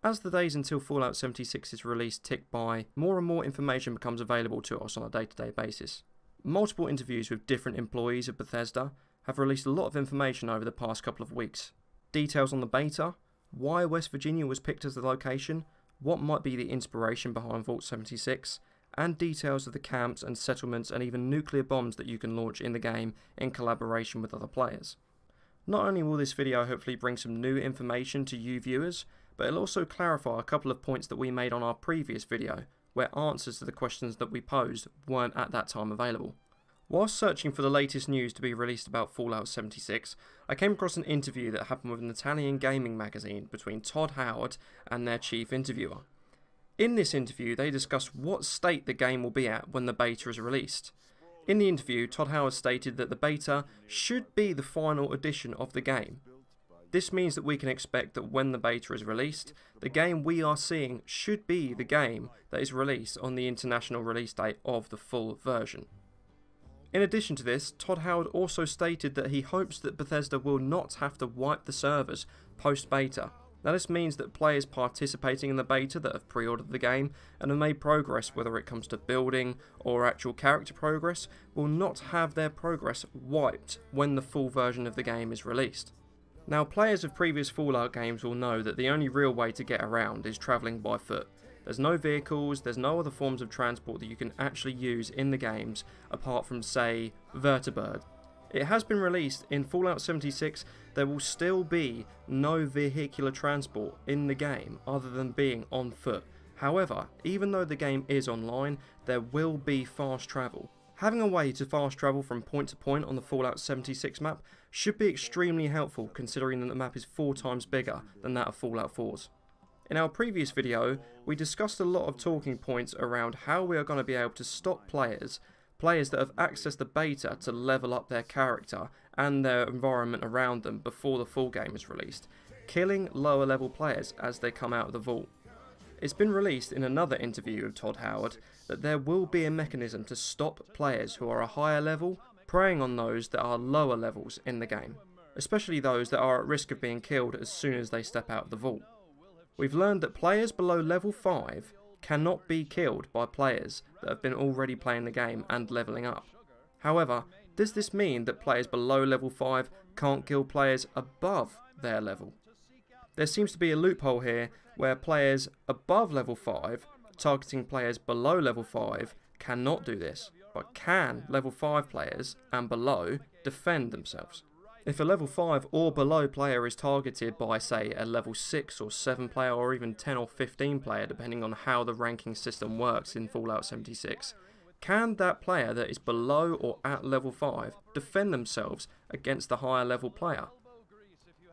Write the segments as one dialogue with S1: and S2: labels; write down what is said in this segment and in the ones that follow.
S1: As the days until Fallout 76's release tick by, more and more information becomes available to us on a day-to-day basis. Multiple interviews with different employees of Bethesda have released a lot of information over the past couple of weeks. Details on the beta, why West Virginia was picked as the location, what might be the inspiration behind Vault 76, and details of the camps and settlements and even nuclear bombs that you can launch in the game in collaboration with other players. Not only will this video hopefully bring some new information to you viewers, but it'll also clarify a couple of points that we made on our previous video, where answers to the questions that we posed weren't at that time available. Whilst searching for the latest news to be released about Fallout 76, I came across an interview that happened with an Italian gaming magazine between Todd Howard and their chief interviewer. In this interview, they discussed what state the game will be at when the beta is released. In the interview, Todd Howard stated that the beta should be the final edition of the game. This means that we can expect that when the beta is released, the game we are seeing should be the game that is released on the international release date of the full version. In addition to this, Todd Howard also stated that he hopes that Bethesda will not have to wipe the servers post-beta. Now this means that players participating in the beta that have pre-ordered the game and have made progress, whether it comes to building or actual character progress, will not have their progress wiped when the full version of the game is released. Now players of previous Fallout games will know that the only real way to get around is travelling by foot. There's no vehicles, there's no other forms of transport that you can actually use in the games apart from, say, vertibird. It has been released in Fallout 76, there will still be no vehicular transport in the game other than being on foot. However, even though the game is online, there will be fast travel. Having a way to fast travel from point to point on the Fallout 76 map should be extremely helpful considering that the map is 4 times bigger than that of Fallout 4's. In our previous video, we discussed a lot of talking points around how we are going to be able to stop players that have accessed the beta to level up their character and their environment around them before the full game is released, killing lower level players as they come out of the vault. It's been released in another interview with Todd Howard that there will be a mechanism to stop players who are a higher level preying on those that are lower levels in the game, especially those that are at risk of being killed as soon as they step out of the vault. We've learned that players below level 5 cannot be killed by players that have been already playing the game and leveling up. However, does this mean that players below level 5 can't kill players above their level? There seems to be a loophole here where players above level 5 targeting players below level 5 cannot do this, but can level 5 players and below defend themselves. If a level 5 or below player is targeted by, say, a level 6 or 7 player or even 10 or 15 player, depending on how the ranking system works in Fallout 76, can that player that is below or at level 5 defend themselves against the higher level player?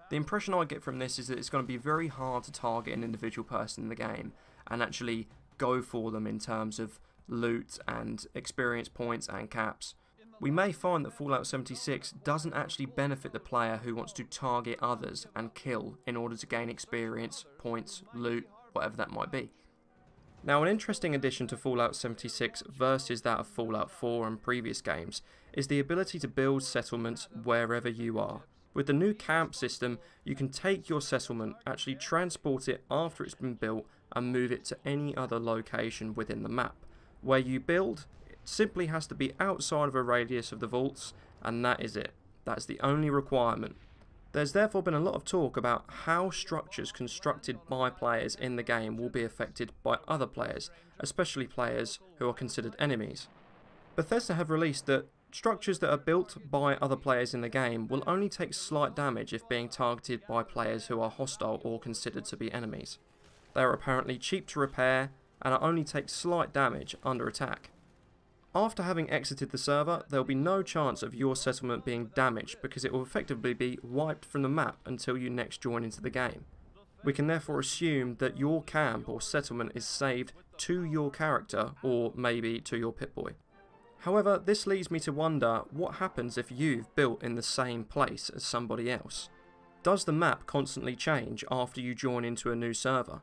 S1: The impression I get from this is that it's going to be very hard to target an individual person in the game and actually go for them in terms of loot and experience points and caps. We may find that Fallout 76 doesn't actually benefit the player who wants to target others and kill in order to gain experience, points, loot, whatever that might be. Now, an interesting addition to Fallout 76 versus that of Fallout 4 and previous games is the ability to build settlements wherever you are. With the new camp system, you can take your settlement, actually transport it after it's been built and move it to any other location within the map. Where you build, it simply has to be outside of a radius of the vaults, and that is it. That's the only requirement. There's therefore been a lot of talk about how structures constructed by players in the game will be affected by other players, especially players who are considered enemies. Bethesda have released that structures that are built by other players in the game will only take slight damage if being targeted by players who are hostile or considered to be enemies. They are apparently cheap to repair and only take slight damage under attack. After having exited the server, there will be no chance of your settlement being damaged because it will effectively be wiped from the map until you next join into the game. We can therefore assume that your camp or settlement is saved to your character or maybe to your Pip-Boy. However, this leads me to wonder what happens if you've built in the same place as somebody else. Does the map constantly change after you join into a new server?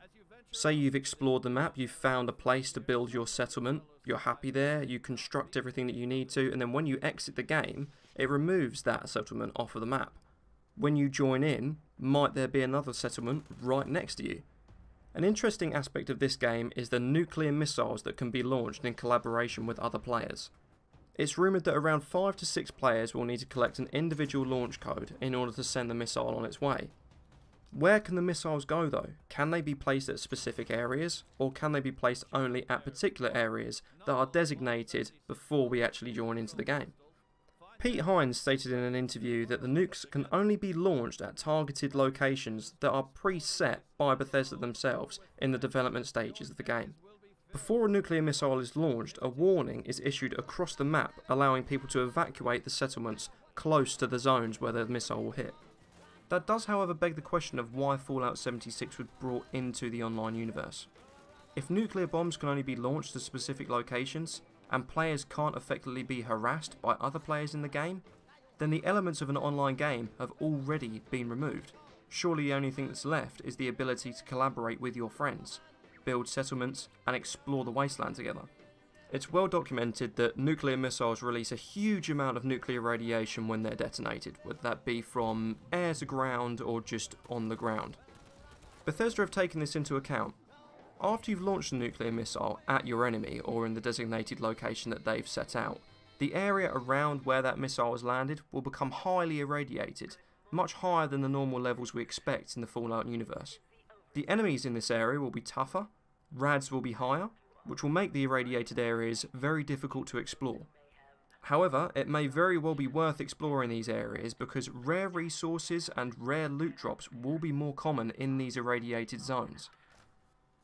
S1: Say you've explored the map, you've found a place to build your settlement, you're happy there, you construct everything that you need to, and then when you exit the game, it removes that settlement off of the map. When you join in, might there be another settlement right next to you? An interesting aspect of this game is the nuclear missiles that can be launched in collaboration with other players. It's rumoured that around 5 to 6 players will need to collect an individual launch code in order to send the missile on its way. Where can the missiles go though? Can they be placed at specific areas, or can they be placed only at particular areas that are designated before we actually join into the game? Pete Hines stated in an interview that the nukes can only be launched at targeted locations that are preset by Bethesda themselves in the development stages of the game. Before a nuclear missile is launched, a warning is issued across the map, allowing people to evacuate the settlements close to the zones where the missile will hit. That does, however, beg the question of why Fallout 76 was brought into the online universe. If nuclear bombs can only be launched to specific locations, and players can't effectively be harassed by other players in the game, then the elements of an online game have already been removed. Surely the only thing that's left is the ability to collaborate with your friends, build settlements, and explore the wasteland together. It's well documented that nuclear missiles release a huge amount of nuclear radiation when they're detonated, whether that be from air to ground or just on the ground. Bethesda have taken this into account. After you've launched a nuclear missile at your enemy or in the designated location that they've set out, the area around where that missile has landed will become highly irradiated, much higher than the normal levels we expect in the Fallout universe. The enemies in this area will be tougher, rads will be higher, which will make the irradiated areas very difficult to explore. However, it may very well be worth exploring these areas because rare resources and rare loot drops will be more common in these irradiated zones.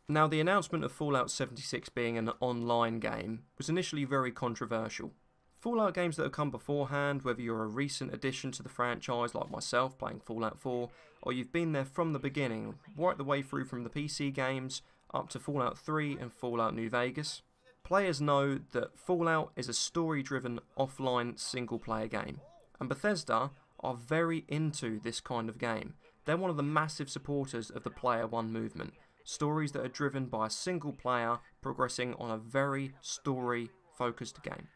S1: Now, the announcement of Fallout 76 being an online game was initially very controversial. Fallout games that have come beforehand, whether you're a recent addition to the franchise like myself playing Fallout 4, or you've been there from the beginning, right the way through from the PC games up to Fallout 3 and Fallout New Vegas, players know that Fallout is a story-driven offline single-player game, and Bethesda are very into this kind of game. They're one of the massive supporters of the Player One movement. Stories that are driven by a single player progressing on a very story-focused game.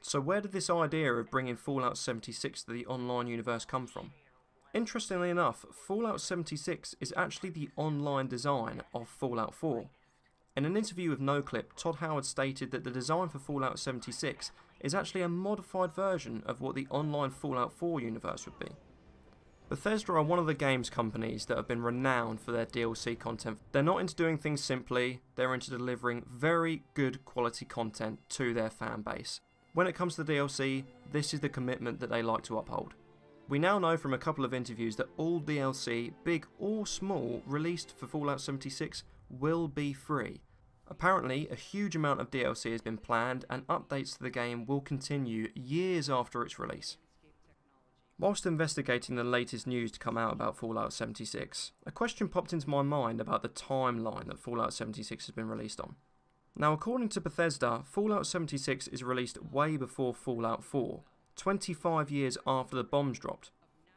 S1: So where did this idea of bringing Fallout 76 to the online universe come from? Interestingly enough, Fallout 76 is actually the online design of Fallout 4. In an interview with NoClip, Todd Howard stated that the design for Fallout 76 is actually a modified version of what the online Fallout 4 universe would be. Bethesda are one of the games companies that have been renowned for their DLC content. They're not into doing things simply, they're into delivering very good quality content to their fan base. When it comes to the DLC, this is the commitment that they like to uphold. We now know from a couple of interviews that all DLC, big or small, released for Fallout 76 will be free. Apparently, a huge amount of DLC has been planned and updates to the game will continue years after its release. Whilst investigating the latest news to come out about Fallout 76, a question popped into my mind about the timeline that Fallout 76 has been released on. Now, according to Bethesda, Fallout 76 is released way before Fallout 4, 25 years after the bombs dropped.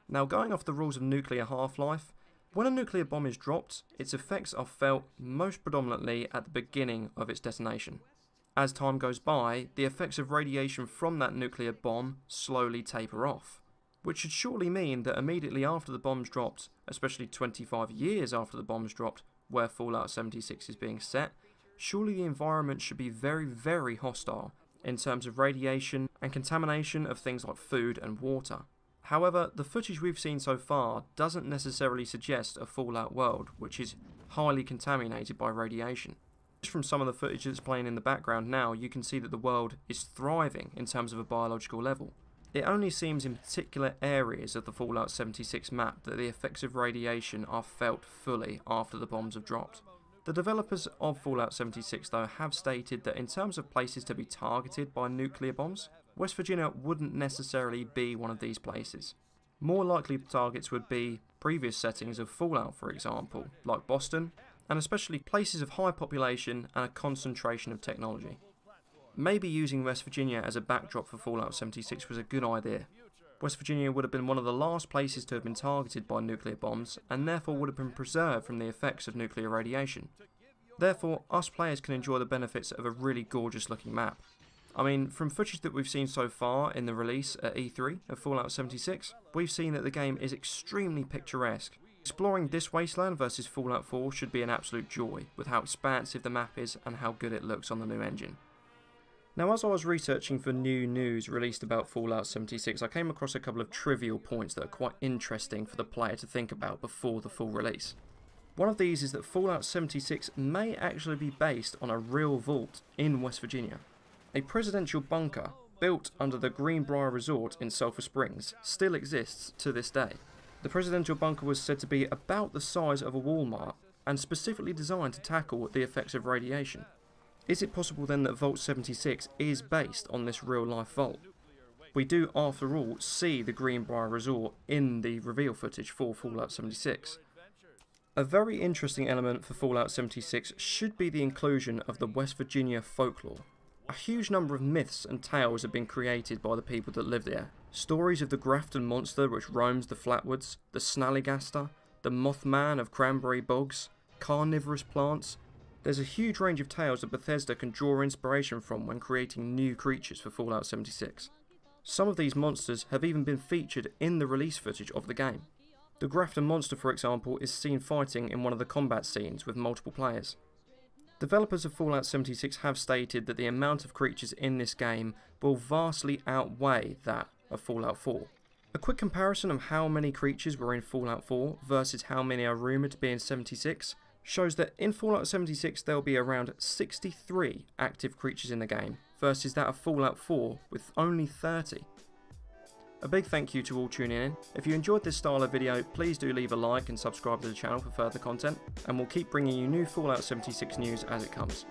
S1: Now, going off the rules of nuclear half-life, when a nuclear bomb is dropped, its effects are felt most predominantly at the beginning of its detonation. As time goes by, the effects of radiation from that nuclear bomb slowly taper off. Which should surely mean that immediately after the bombs dropped, especially 25 years after the bombs dropped, where Fallout 76 is being set, surely the environment should be very, very hostile in terms of radiation and contamination of things like food and water. However, the footage we've seen so far doesn't necessarily suggest a Fallout world which is highly contaminated by radiation. Just from some of the footage that's playing in the background now, you can see that the world is thriving in terms of a biological level. It only seems in particular areas of the Fallout 76 map that the effects of radiation are felt fully after the bombs have dropped. The developers of Fallout 76 though have stated that in terms of places to be targeted by nuclear bombs, West Virginia wouldn't necessarily be one of these places. More likely targets would be previous settings of Fallout, for example, like Boston, and especially places of high population and a concentration of technology. Maybe using West Virginia as a backdrop for Fallout 76 was a good idea. West Virginia would have been one of the last places to have been targeted by nuclear bombs, and therefore would have been preserved from the effects of nuclear radiation. Therefore, us players can enjoy the benefits of a really gorgeous looking map. I mean, from footage that we've seen so far in the release at E3 of Fallout 76, we've seen that the game is extremely picturesque. Exploring this wasteland versus Fallout 4 should be an absolute joy, with how expansive the map is and how good it looks on the new engine. Now, as I was researching for new news released about Fallout 76, I came across a couple of trivial points that are quite interesting for the player to think about before the full release. One of these is that Fallout 76 may actually be based on a real vault in West Virginia. A presidential bunker built under the Greenbrier Resort in Sulphur Springs still exists to this day. The presidential bunker was said to be about the size of a Walmart and specifically designed to tackle the effects of radiation. Is it possible then that Vault 76 is based on this real-life vault? We do, after all, see the Greenbrier Resort in the reveal footage for Fallout 76. A very interesting element for Fallout 76 should be the inclusion of the West Virginia folklore. A huge number of myths and tales have been created by the people that live there. Stories of the Grafton monster which roams the flatwoods, the Snallygaster, the Mothman of Cranberry Bogs, carnivorous plants. There's a huge range of tales that Bethesda can draw inspiration from when creating new creatures for Fallout 76. Some of these monsters have even been featured in the release footage of the game. The Grafton monster, for example, is seen fighting in one of the combat scenes with multiple players. Developers of Fallout 76 have stated that the amount of creatures in this game will vastly outweigh that of Fallout 4. A quick comparison of how many creatures were in Fallout 4 versus how many are rumoured to be in 76 shows that in Fallout 76 there will be around 63 active creatures in the game versus that of Fallout 4 with only 30. A big thank you to all tuning in. If you enjoyed this style of video, please do leave a like and subscribe to the channel for further content, and we'll keep bringing you new Fallout 76 news as it comes.